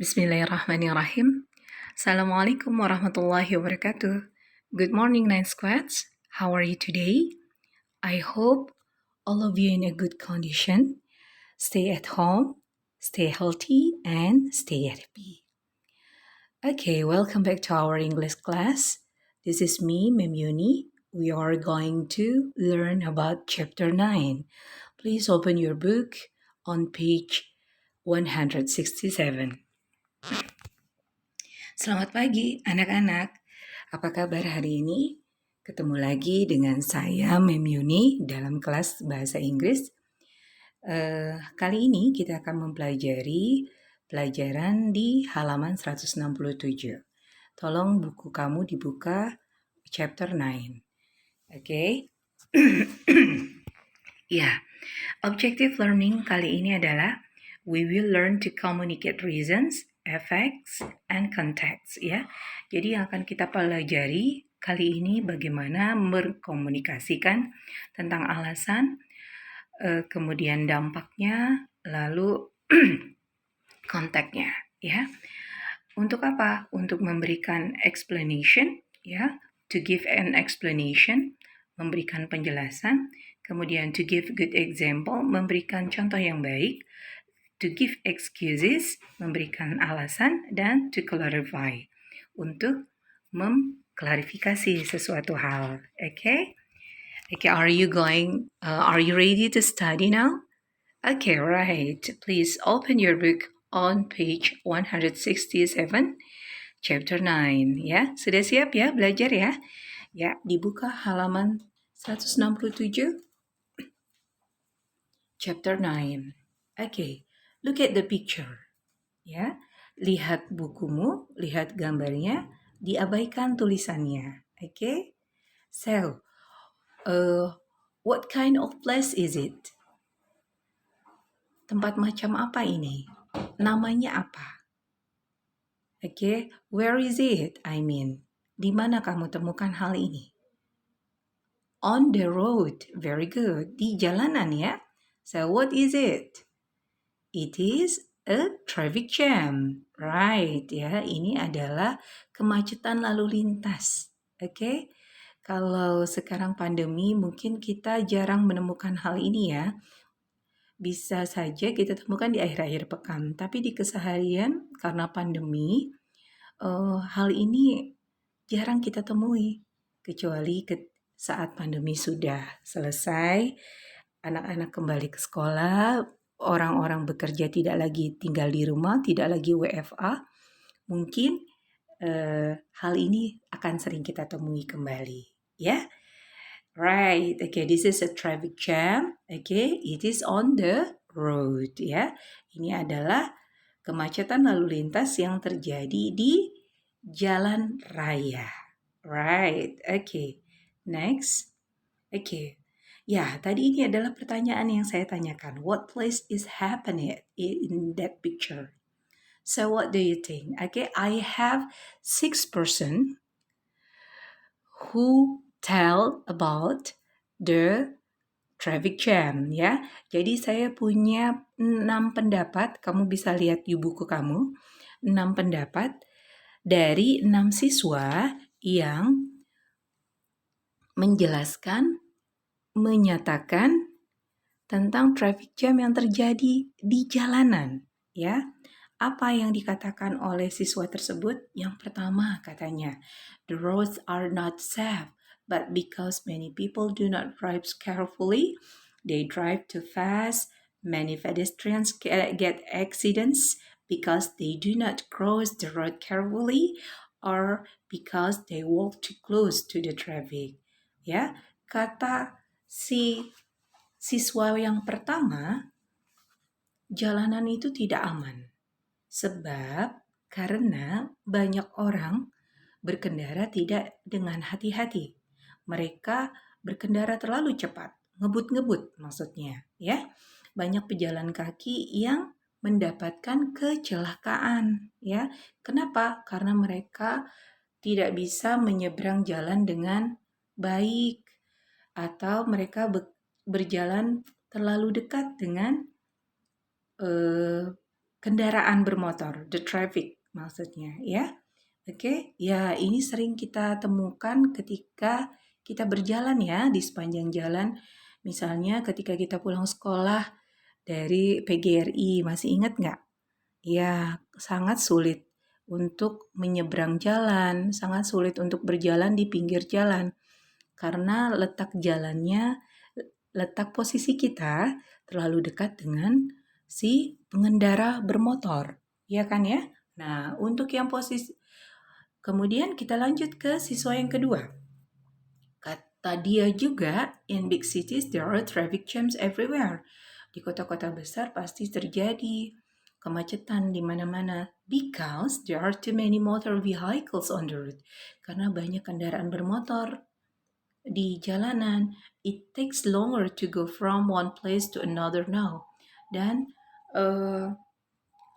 Bismillahirrahmanirrahim. Assalamualaikum warahmatullahi wabarakatuh. Good morning, Nine Squads. How are you today? I hope all of you in a good condition. Stay at home, stay healthy, and stay happy. Okay, welcome back to our English class. This is me, Memyuni. We are going to learn about chapter 9. Please open your book on page 167. Selamat pagi anak-anak, apa kabar hari ini? Ketemu lagi dengan saya Memyuni dalam kelas bahasa Inggris. Kali ini kita akan mempelajari pelajaran di halaman 167. Tolong buku kamu dibuka chapter 9. Oke. Ya, objective learning kali ini adalah we will learn to communicate reasons, effects, and context, ya. Jadi yang akan kita pelajari kali ini bagaimana berkomunikasikan tentang alasan, kemudian dampaknya, lalu konteksnya, ya. Untuk apa? Untuk memberikan explanation, ya. To give an explanation, memberikan penjelasan. Kemudian to give good example, memberikan contoh yang baik. To give excuses, memberikan alasan, dan to clarify, untuk mengklarifikasi sesuatu hal. Okay, are you ready to study now? Okay, right. Please open your book on page 167, chapter 9. Ya, sudah siap ya belajar ya? Ya, dibuka halaman 167, chapter 9. Okay. Look at the picture, ya. Lihat bukumu, lihat gambarnya, diabaikan tulisannya. Okay? So, what kind of place is it? Tempat macam apa ini? Namanya apa? Okay? Where is it? Di mana kamu temukan hal ini? On the road. Very good. Di jalanan ya. So, what is it? It is a traffic jam. Right, ya. Ini adalah kemacetan lalu lintas. Oke. Kalau sekarang pandemi mungkin kita jarang menemukan hal ini ya. Bisa saja kita temukan di akhir-akhir pekan, tapi di keseharian karena pandemi hal ini jarang kita temui. Kecuali saat pandemi sudah selesai, anak-anak kembali ke sekolah, orang-orang bekerja tidak lagi tinggal di rumah, tidak lagi WFA, mungkin hal ini akan sering kita temui kembali, ya. Right, okay, this is a traffic jam, okay, it is on the road, ya. Ini adalah kemacetan lalu lintas yang terjadi di jalan raya. Right, okay, next, okay. Ya, tadi ini adalah pertanyaan yang saya tanyakan. What place is happening in that picture? So what do you think? Okay, I have 6 person who tell about the traffic jam, ya. Jadi saya punya 6 pendapat, kamu bisa lihat di buku kamu. 6 pendapat dari 6 siswa yang menjelaskan, menyatakan tentang traffic jam yang terjadi di jalanan, ya. Apa yang dikatakan oleh siswa tersebut? Yang pertama katanya, the roads are not safe, but because many people do not drive carefully, they drive too fast. Many pedestrians get accidents because they do not cross the road carefully or because they walk too close to the traffic. Ya, kata si siswa yang pertama, jalanan itu tidak aman. Sebab karena banyak orang berkendara tidak dengan hati-hati. Mereka berkendara terlalu cepat, ngebut-ngebut maksudnya, ya. Banyak pejalan kaki yang mendapatkan kecelakaan, ya. Kenapa? Karena mereka tidak bisa menyeberang jalan dengan baik atau mereka berjalan terlalu dekat dengan kendaraan bermotor, the traffic maksudnya ya. Oke, ya ini sering kita temukan ketika kita berjalan ya di sepanjang jalan. Misalnya ketika kita pulang sekolah dari PGRI, masih ingat nggak? Ya, sangat sulit untuk menyeberang jalan, sangat sulit untuk berjalan di pinggir jalan. Karena letak posisi kita terlalu dekat dengan si pengendara bermotor. Ya kan ya? Nah, untuk yang posisi, kemudian kita lanjut ke siswa yang kedua. Kata dia juga, in big cities there are traffic jams everywhere. Di kota-kota besar pasti terjadi kemacetan di mana-mana because there are too many motor vehicles on the road. Karena banyak kendaraan bermotor di jalanan. It takes longer to go from one place to another now. Dan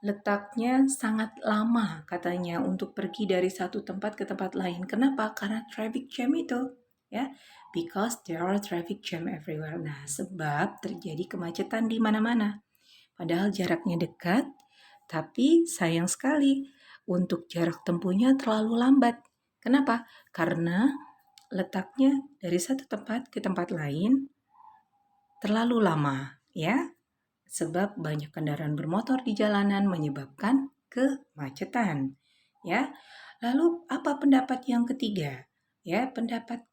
letaknya sangat lama katanya untuk pergi dari satu tempat ke tempat lain. Kenapa? Karena traffic jam itu, ya. Because there are traffic jam everywhere. Nah, sebab terjadi kemacetan di mana-mana. Padahal jaraknya dekat, tapi sayang sekali untuk jarak tempuhnya terlalu lambat. Kenapa? Karena letaknya dari satu tempat ke tempat lain terlalu lama, ya. Sebab banyak kendaraan bermotor di jalanan menyebabkan kemacetan, ya. Lalu apa pendapat yang ketiga? Ya, pendapat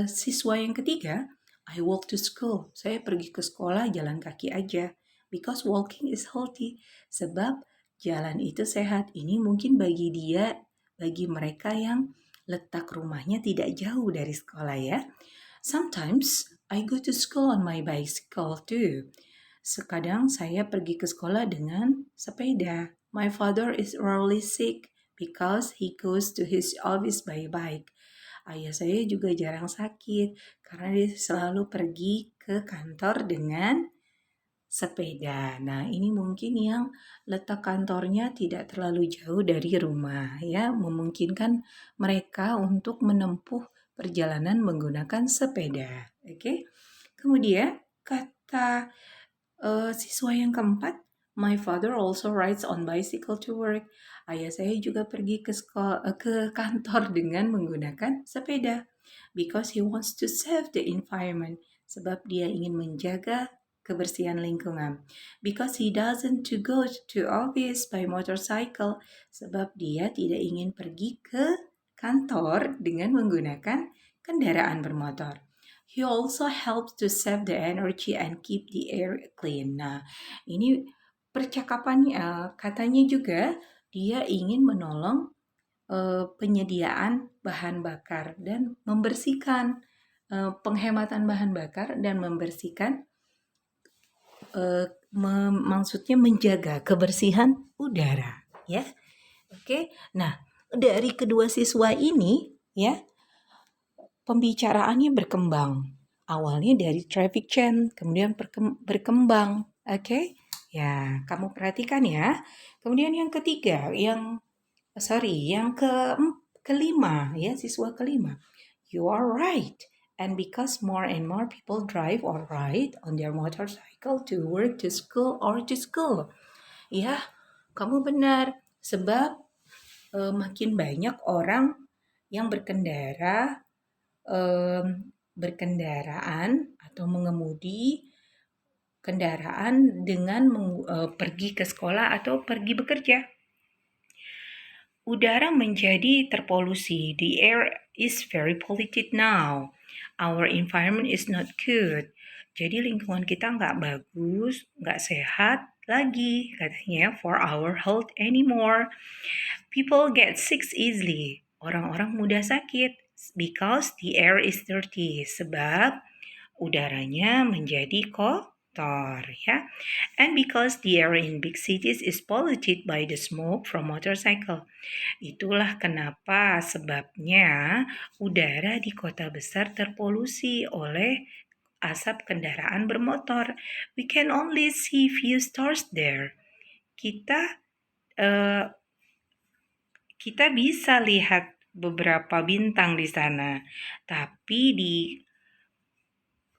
siswa yang ketiga, I walk to school. Saya pergi ke sekolah jalan kaki aja. Because walking is healthy. Sebab jalan itu sehat. Ini mungkin bagi mereka yang letak rumahnya tidak jauh dari sekolah ya. Sometimes I go to school on my bicycle too. Sekadang saya pergi ke sekolah dengan sepeda. My father is rarely sick because he goes to his office by bike. Ayah saya juga jarang sakit karena dia selalu pergi ke kantor dengan sepeda. Nah, ini mungkin yang letak kantornya tidak terlalu jauh dari rumah ya, memungkinkan mereka untuk menempuh perjalanan menggunakan sepeda. Oke. Kemudian kata siswa yang keempat, my father also rides on bicycle to work. Ayah saya juga pergi ke kantor dengan menggunakan sepeda. Because he wants to save the environment. Sebab dia ingin menjaga kebersihan lingkungan. Because he doesn't to go to office by motorcycle. Sebab dia tidak ingin pergi ke kantor dengan menggunakan kendaraan bermotor. He also helps to save the energy and keep the air clean. Nah, ini percakapannya katanya juga dia ingin menolong penyediaan bahan bakar dan membersihkan penghematan bahan bakar dan membersihkan maksudnya menjaga kebersihan udara, ya. Oke. Nah, dari kedua siswa ini ya pembicaraannya berkembang. Awalnya dari traffic jam, kemudian berkembang. Oke? Ya, kamu perhatikan ya. Kemudian yang ketiga, yang kelima, ya, siswa kelima. You are right. And because more and more people drive or ride on their motorcycle to work, to school, or to school. Ya, kamu benar. Sebab makin banyak orang yang berkendaraan atau mengemudi kendaraan dengan pergi ke sekolah atau pergi bekerja. Udara menjadi terpolusi. The air is very polluted now. Our environment is not good. Jadi lingkungan kita nggak bagus, nggak sehat lagi katanya for our health anymore. People get sick easily. Orang-orang mudah sakit because the air is dirty. Sebab udaranya menjadi kotor ya. And because the air in big cities is polluted by the smoke from motorcycle. Itulah kenapa sebabnya udara di kota besar terpolusi oleh asap kendaraan bermotor. We can only see few stars there. Kita bisa lihat beberapa bintang di sana, tapi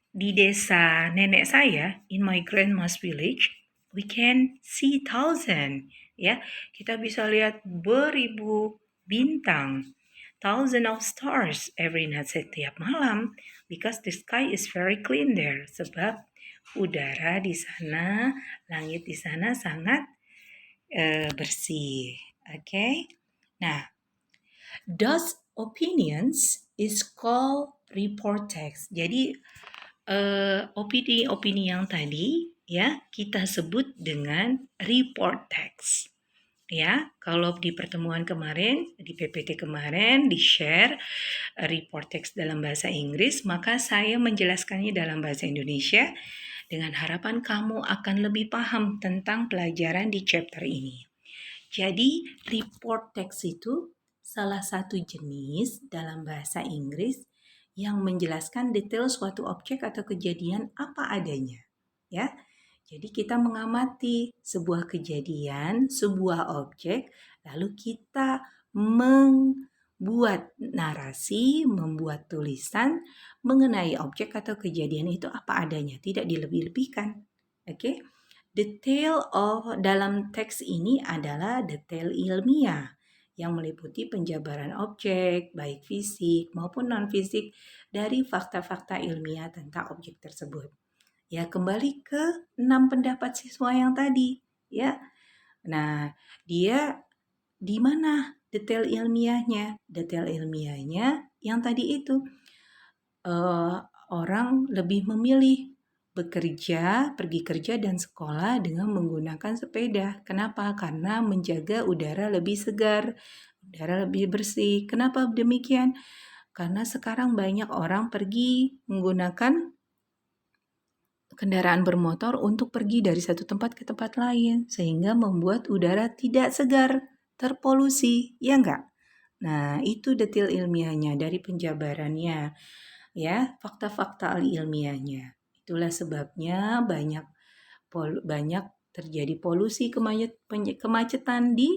di desa nenek saya, in my grandma's village, we can see thousand. Ya, kita bisa lihat beribu bintang. Thousand of stars every night, setiap malam, because the sky is very clean there. Sebab udara di sana, langit di sana sangat bersih. Okay? Nah, those opinions is called report text. Jadi opini-opini yang tadi ya kita sebut dengan report text. Ya, kalau di pertemuan kemarin, di PPT kemarin di-share report text dalam bahasa Inggris, maka saya menjelaskannya dalam bahasa Indonesia dengan harapan kamu akan lebih paham tentang pelajaran di chapter ini. Jadi, report text itu salah satu jenis dalam bahasa Inggris yang menjelaskan detail suatu objek atau kejadian apa adanya. Ya, jadi kita mengamati sebuah kejadian, sebuah objek, lalu kita membuat narasi, membuat tulisan mengenai objek atau kejadian itu apa adanya, tidak dilebih-lebihkan. Oke? Detail dalam teks ini adalah detail ilmiah yang meliputi penjabaran objek, baik fisik maupun non-fisik dari fakta-fakta ilmiah tentang objek tersebut. Ya, kembali ke 6 pendapat siswa yang tadi, ya. Nah, dia di mana detail ilmiahnya? Detail ilmiahnya yang tadi itu orang lebih memilih bekerja, pergi kerja dan sekolah dengan menggunakan sepeda. Kenapa? Karena menjaga udara lebih segar, udara lebih bersih. Kenapa demikian? Karena sekarang banyak orang pergi menggunakan kendaraan bermotor untuk pergi dari satu tempat ke tempat lain, sehingga membuat udara tidak segar, terpolusi, ya enggak? Nah, itu detail ilmiahnya dari penjabarannya, ya, fakta-fakta ilmiahnya. Itulah sebabnya banyak terjadi polusi kemacetan di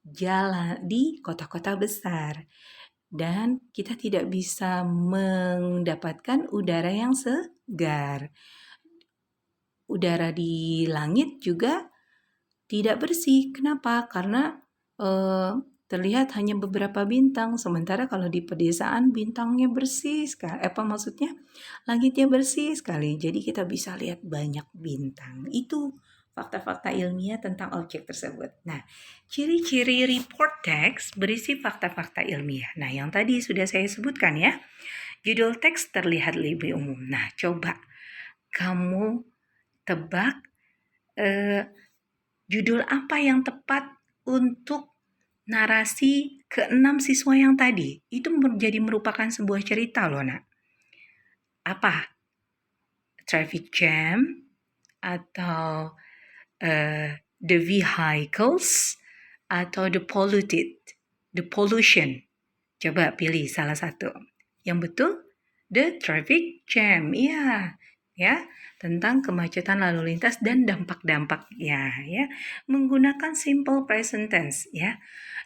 jalan di kota-kota besar. Dan kita tidak bisa mendapatkan udara yang segar. Udara di langit juga tidak bersih. Kenapa? Karena terlihat hanya beberapa bintang. Sementara kalau di pedesaan bintangnya bersih sekali. Maksudnya langitnya bersih sekali. Jadi kita bisa lihat banyak bintang. Itu fakta-fakta ilmiah tentang objek tersebut. Nah, ciri-ciri report text berisi fakta-fakta ilmiah. Nah, yang tadi sudah saya sebutkan ya. Judul teks terlihat lebih umum. Nah, coba kamu tebak judul apa yang tepat untuk narasi ke-6 siswa yang tadi. Itu merupakan sebuah cerita loh, Nak. Apa? Traffic jam atau the vehicles atau the pollution. Coba pilih salah satu. Yang betul, the traffic jam. Iya, ya, tentang kemacetan lalu lintas dan dampak-dampaknya, ya. Menggunakan simple present tense, ya.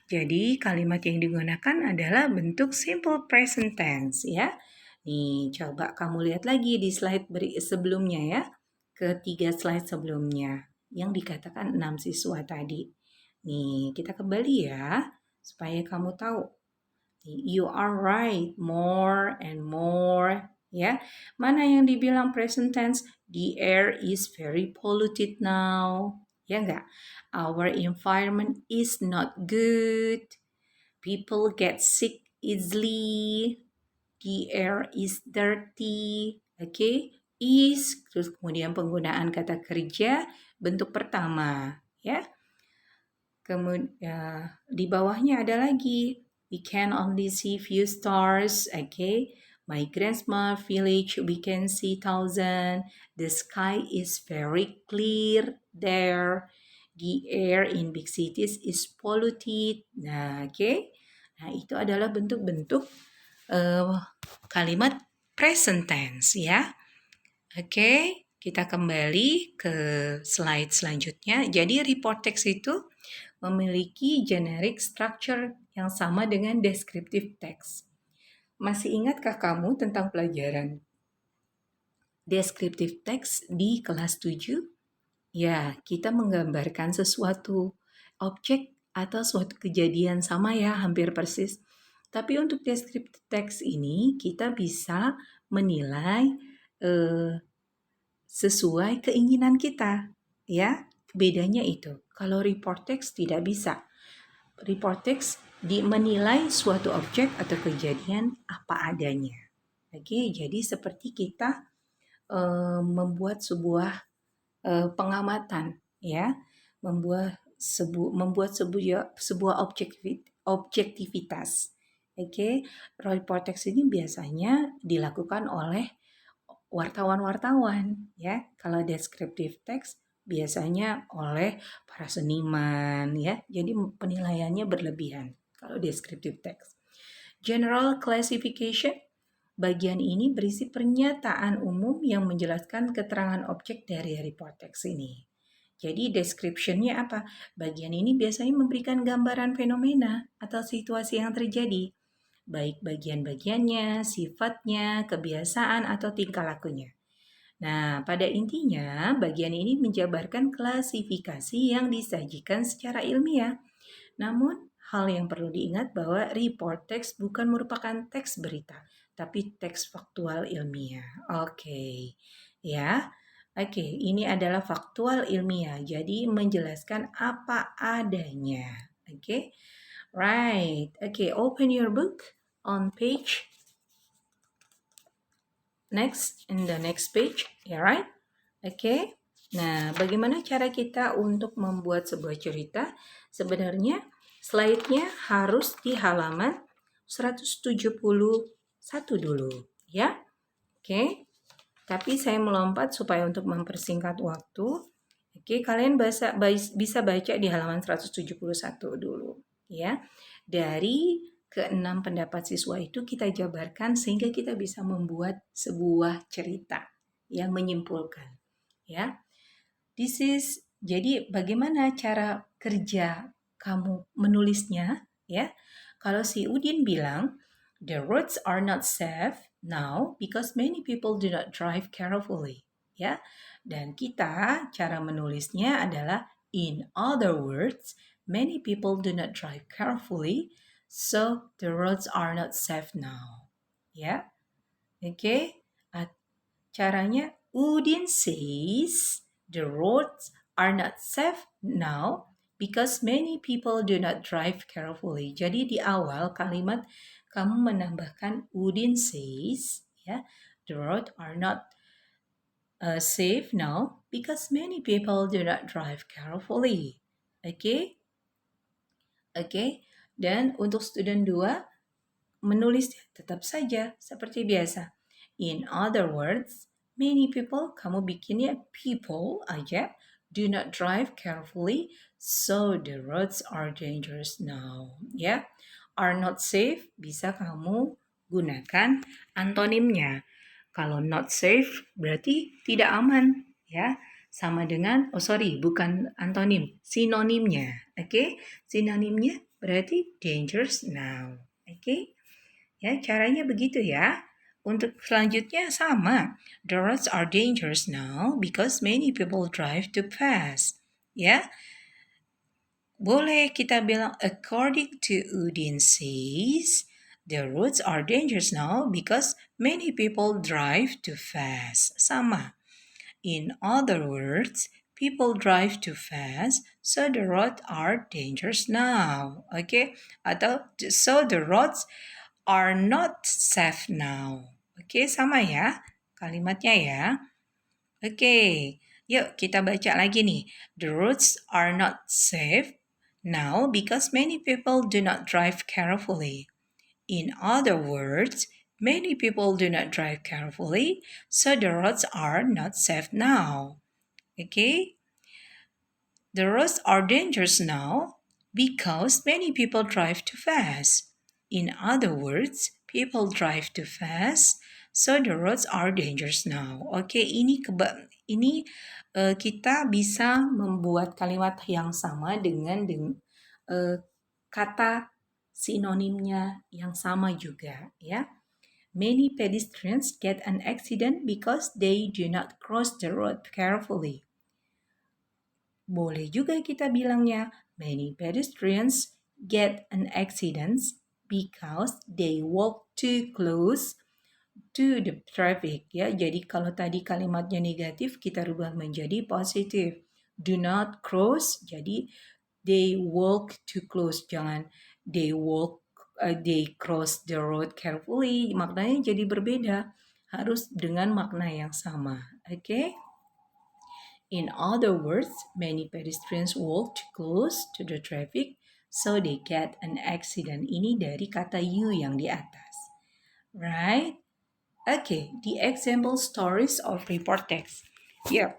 Jadi kalimat yang digunakan adalah bentuk simple present tense, ya. Nih, coba kamu lihat lagi di slide sebelumnya ya. Ketiga slide sebelumnya yang dikatakan 6 siswa tadi. Nih, kita kembali ya supaya kamu tahu. You are right, more and more. Ya, mana yang dibilang present tense? The air is very polluted now. Ya enggak? Our environment is not good. People get sick easily. The air is dirty. Okay? Is, terus kemudian penggunaan kata kerja bentuk pertama. Ya. Kemudian di bawahnya ada lagi. We can only see few stars. Okay. My grandma village we can see thousand. The sky is very clear there. The air in big cities is polluted. Nah, okay. Nah, itu adalah bentuk-bentuk kalimat present tense ya. Oke, kita kembali ke slide selanjutnya. Jadi report text itu memiliki generic structure yang sama dengan descriptive text. Masih ingatkah kamu tentang pelajaran descriptive text di kelas 7? Ya, kita menggambarkan sesuatu objek atau suatu kejadian sama ya, hampir persis. Tapi untuk descriptive text ini kita bisa menilai eh, sesuai keinginan kita, ya. Bedanya itu. Kalau report text tidak bisa. Report text menilai suatu objek atau kejadian apa adanya. Oke, jadi seperti kita membuat sebuah pengamatan, ya, membuat sebuah objektivitas. Oke, report text ini biasanya dilakukan oleh wartawan-wartawan, ya. Kalau descriptive text biasanya oleh para seniman, ya. Jadi penilaiannya berlebihan kalau descriptive text. General classification, bagian ini berisi pernyataan umum yang menjelaskan keterangan objek dari report text ini. Jadi description-nya apa? Bagian ini biasanya memberikan gambaran fenomena atau situasi yang terjadi, baik bagian-bagiannya, sifatnya, kebiasaan, atau tingkah lakunya. Nah, pada intinya, bagian ini menjabarkan klasifikasi yang disajikan secara ilmiah. Namun, hal yang perlu diingat bahwa report text bukan merupakan teks berita, tapi teks faktual ilmiah. Oke, ya. Oke, ini adalah faktual ilmiah, jadi menjelaskan apa adanya. Oke, right. Oke, open your book on page in the next page, ya, right? Oke. Nah, bagaimana cara kita untuk membuat sebuah cerita? Sebenarnya slide-nya harus di halaman 171 dulu, ya. Oke. Tapi saya melompat supaya untuk mempersingkat waktu. Oke, kalian bisa baca di halaman 171 dulu, ya. Dari keenam pendapat siswa itu kita jabarkan sehingga kita bisa membuat sebuah cerita yang menyimpulkan, ya. Jadi bagaimana cara kerja kamu menulisnya, ya? Kalau si Udin bilang, the roads are not safe now because many people do not drive carefully, ya. Dan kita cara menulisnya adalah in other words, many people do not drive carefully, so the roads are not safe now, ya. Oke. Caranya Udin says the roads are not safe now because many people do not drive carefully. Jadi di awal kalimat kamu menambahkan Udin says, ya, the roads are not safe now because many people do not drive carefully. Oke? Oke. Dan untuk student 2 menulis tetap saja seperti biasa. In other words, many people, kamu bikinnya people aja, do not drive carefully, so the roads are dangerous now. Ya, are not safe bisa kamu gunakan antonimnya. Kalau not safe berarti tidak aman, ya. Sama dengan, bukan antonim, sinonimnya. Oke, sinonimnya berarti dangerous now. Oke. Ya, caranya begitu ya. Untuk selanjutnya sama. The roads are dangerous now because many people drive too fast. Ya. Boleh kita bilang according to Udin says, the roads are dangerous now because many people drive too fast. Sama. In other words, people drive too fast, so the roads are dangerous now. Oke? Atau so the roads are not safe now. Oke, sama ya kalimatnya ya. Oke, yuk kita baca lagi nih. The roads are not safe now because many people do not drive carefully. In other words, many people do not drive carefully, so the roads are not safe now. Okay? The roads are dangerous now because many people drive too fast. In other words, people drive too fast, so the roads are dangerous now. Oke, ini kita bisa membuat kalimat yang sama dengan kata sinonimnya yang sama juga, ya. Many pedestrians get an accident because they do not cross the road carefully. Boleh juga kita bilangnya many pedestrians get an accident because they walk too close to the traffic ya. Jadi kalau tadi kalimatnya negatif kita rubah menjadi positif. Do not cross. Jadi they walk too close. Jangan they cross the road carefully. Maknanya jadi berbeda. Harus dengan makna yang sama. Oke? Okay? In other words, many pedestrians walk too close to the traffic so they get an accident. Ini dari kata you yang di atas. Right? Okay, the example stories of report text. Ya,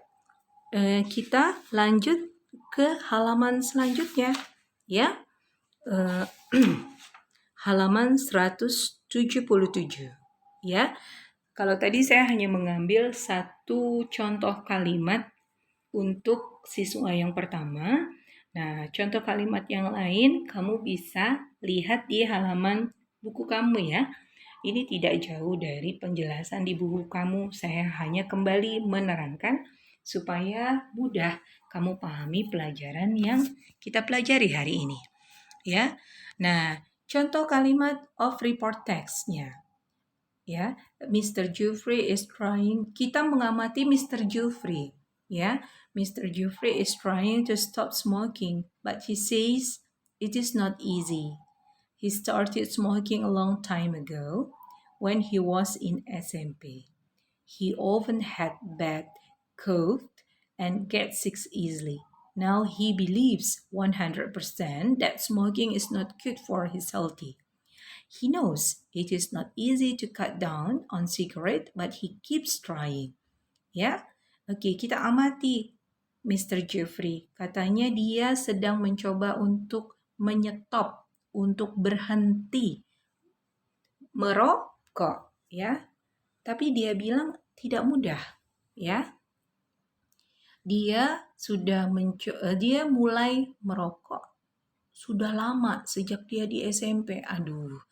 kita lanjut ke halaman selanjutnya. Ya, halaman 177. Ya, kalau tadi saya hanya mengambil satu contoh kalimat untuk siswa yang pertama. Nah, contoh kalimat yang lain kamu bisa lihat di halaman buku kamu ya. Ini tidak jauh dari penjelasan di buku kamu. Saya hanya kembali menerangkan supaya mudah kamu pahami pelajaran yang kita pelajari hari ini. Ya. Nah, contoh kalimat of report text-nya. Ya, Mr. Jeffrey is trying. Kita mengamati Mr. Jeffrey. Ya, Mr. Jeffrey is trying to stop smoking, but he says it is not easy. He started smoking a long time ago when he was in SMP. He often had bad cough and get sick easily. Now he believes 100% that smoking is not good for his health. He knows it is not easy to cut down on cigarette, but he keeps trying. Ya, oke, kita amati Mr. Jeffrey. Katanya dia sedang mencoba untuk menyetop, untuk berhenti merokok, ya. Tapi dia bilang tidak mudah, ya. Dia mulai merokok sudah lama sejak dia di SMP. Aduh.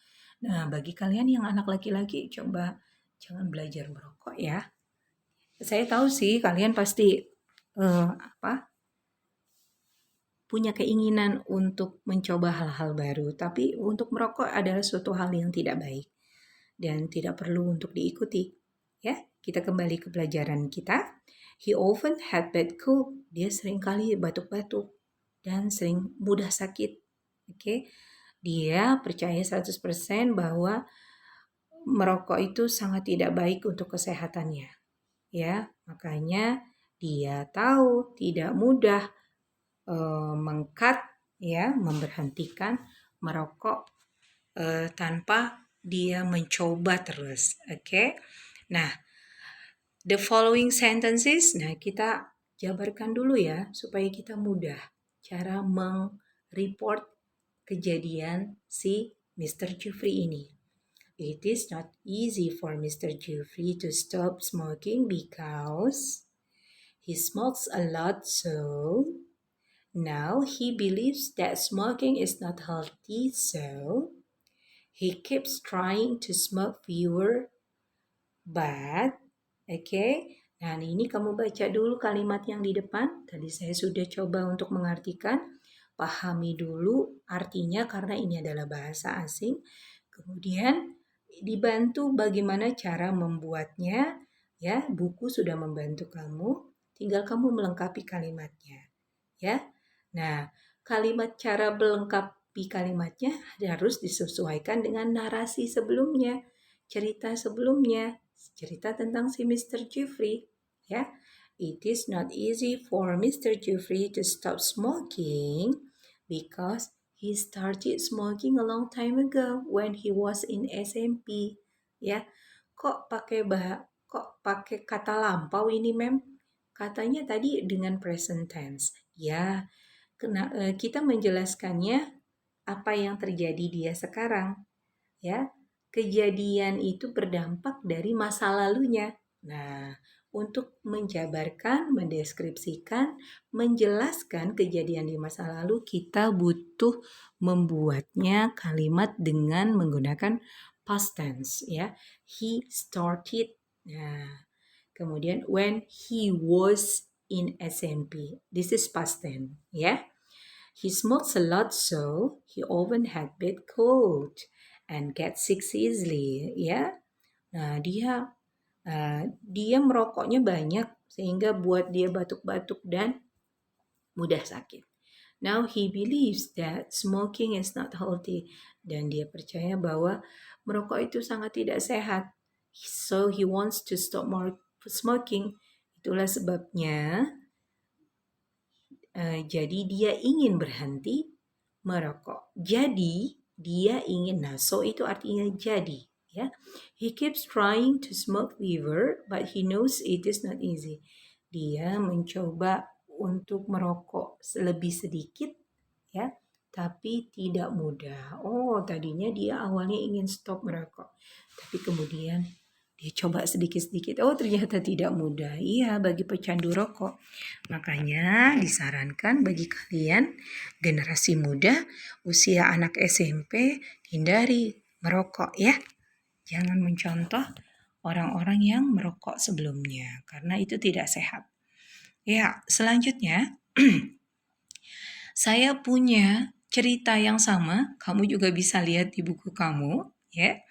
Nah, bagi kalian yang anak laki-laki coba jangan belajar merokok ya. Saya tahu sih kalian pasti punya keinginan untuk mencoba hal-hal baru, tapi untuk merokok adalah suatu hal yang tidak baik dan tidak perlu untuk diikuti. Ya, kita kembali ke pelajaran kita. He often had bad cough. Dia sering kali batuk-batuk dan sering mudah sakit. Oke. Dia percaya 100% bahwa merokok itu sangat tidak baik untuk kesehatannya. Ya, makanya dia tahu tidak mudah memberhentikan merokok tanpa dia mencoba terus. Oke. Nah, the following sentences, nah kita jabarkan dulu ya supaya kita mudah cara report kejadian si Mr. Jeffrey ini. It is not easy for Mr. Jeffrey to stop smoking because he smokes a lot, so now he believes that smoking is not healthy, so he keeps trying to smoke fewer, but, okay. Nah, ini kamu baca dulu kalimat yang di depan. Tadi saya sudah coba untuk mengartikan. Pahami dulu artinya karena ini adalah bahasa asing. Kemudian dibantu bagaimana cara membuatnya. Ya, buku sudah membantu kamu. Tinggal kamu melengkapi kalimatnya. Ya. Nah, kalimat cara melengkapi kalimatnya harus disesuaikan dengan narasi sebelumnya, cerita sebelumnya, cerita tentang si Mr. Jeffrey. Ya, it is not easy for Mr. Jeffrey to stop smoking because he started smoking a long time ago when he was in SMP. Ya, kok pakai kata lampau ini, Mem? Katanya tadi dengan present tense. Ya, kita menjelaskannya apa yang terjadi dia sekarang. Ya, kejadian itu berdampak dari masa lalunya. Nah, untuk menjabarkan, mendeskripsikan, menjelaskan kejadian di masa lalu, kita butuh membuatnya kalimat dengan menggunakan past tense. Ya, he started. Nah, kemudian when he was in SMP. This is past tense, yeah. He smokes a lot, so he often had bad cold and gets sick easily, ya. Nah, dia merokoknya banyak sehingga buat dia batuk-batuk dan mudah sakit. Now he believes that smoking is not healthy dan dia percaya bahwa merokok itu sangat tidak sehat. So he wants to stop more smoking. Itulah sebabnya jadi dia ingin berhenti merokok. Jadi dia ingin, nah so itu artinya jadi, ya. He keeps trying to smoke fewer, but he knows it is not easy. Dia mencoba untuk merokok lebih sedikit, ya, tapi tidak mudah. Oh, tadinya dia awalnya ingin stop merokok, tapi kemudian dia coba sedikit-sedikit. Oh, ternyata tidak mudah. Iya, bagi pecandu rokok. Makanya disarankan bagi kalian generasi muda usia anak SMP hindari merokok ya. Jangan mencontoh orang-orang yang merokok sebelumnya karena itu tidak sehat. Ya, selanjutnya saya punya cerita yang sama, kamu juga bisa lihat di buku kamu ya.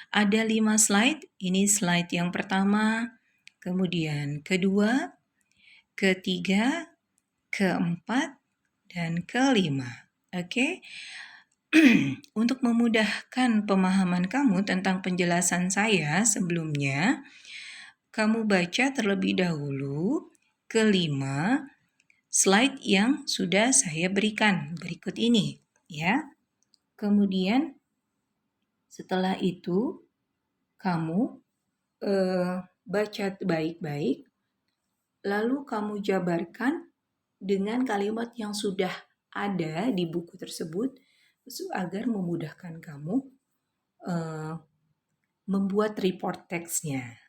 Ada 5 slide, ini slide yang pertama, kemudian kedua, ketiga, keempat, dan kelima. Oke. Untuk memudahkan pemahaman kamu tentang penjelasan saya sebelumnya, kamu baca terlebih dahulu kelima slide yang sudah saya berikan berikut ini, ya. Kemudian setelah itu kamu baca baik-baik, lalu kamu jabarkan dengan kalimat yang sudah ada di buku tersebut agar memudahkan kamu membuat report teksnya.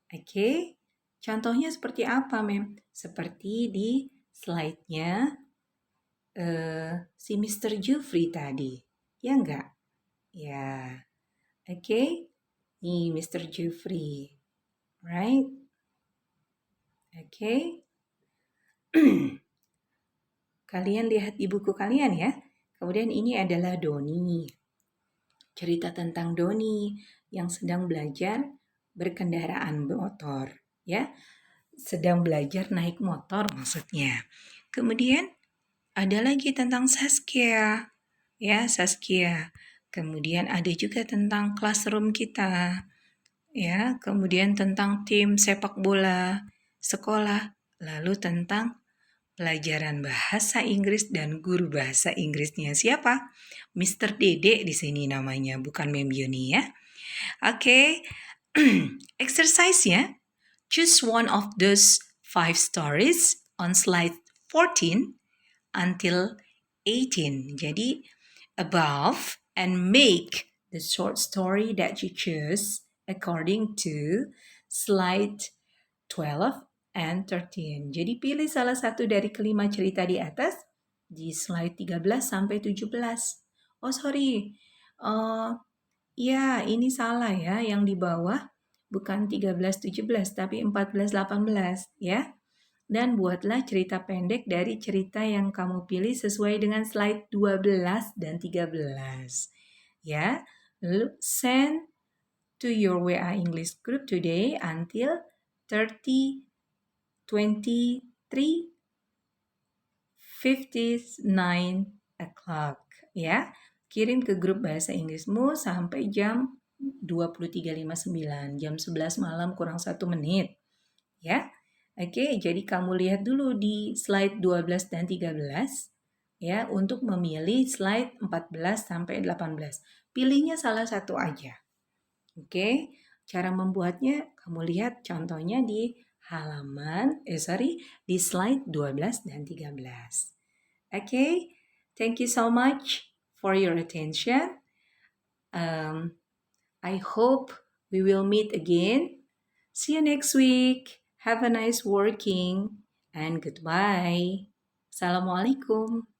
Oke, contohnya seperti apa, Mem? Seperti di slide-nya si Mr. Jeffrey tadi, ya enggak? Ya, oke. Nih Mr. Jeffrey, right? Oke. Kalian lihat di buku kalian ya. Kemudian ini adalah Doni. Cerita tentang Doni yang sedang belajar berkendaraan motor, ya. Sedang belajar naik motor maksudnya. Kemudian ada lagi tentang Saskia, ya Saskia. Kemudian ada juga tentang classroom kita, ya. Kemudian tentang tim sepak bola sekolah, lalu tentang pelajaran bahasa Inggris dan guru bahasa Inggrisnya siapa? Mr. Dede di sini namanya, bukan Mem Yuni ya. Oke. Exercise-nya, choose one of those 5 stories on slide 14 until 18. Jadi above and make the short story that you choose according to slide 12 and 13. Jadi pilih salah satu dari kelima cerita di atas di slide 13 sampai 17. Oh sorry, ya ini salah ya, yang di bawah bukan 13-17 tapi 14-18 ya. Dan buatlah cerita pendek dari cerita yang kamu pilih sesuai dengan slide 12 dan 13. Ya, lalu send to your WA English group today until 30:23:59 o'clock. Ya, kirim ke grup bahasa Inggrismu sampai jam 23:59, jam 11 malam kurang 1 menit. Ya. Oke, jadi kamu lihat dulu di slide 12 dan 13 ya untuk memilih slide 14 sampai 18. Pilihnya salah satu aja. Oke, cara membuatnya kamu lihat contohnya di di slide 12 dan 13. Oke, thank you so much for your attention. I hope we will meet again. See you next week. Have a nice working and goodbye. Assalamualaikum.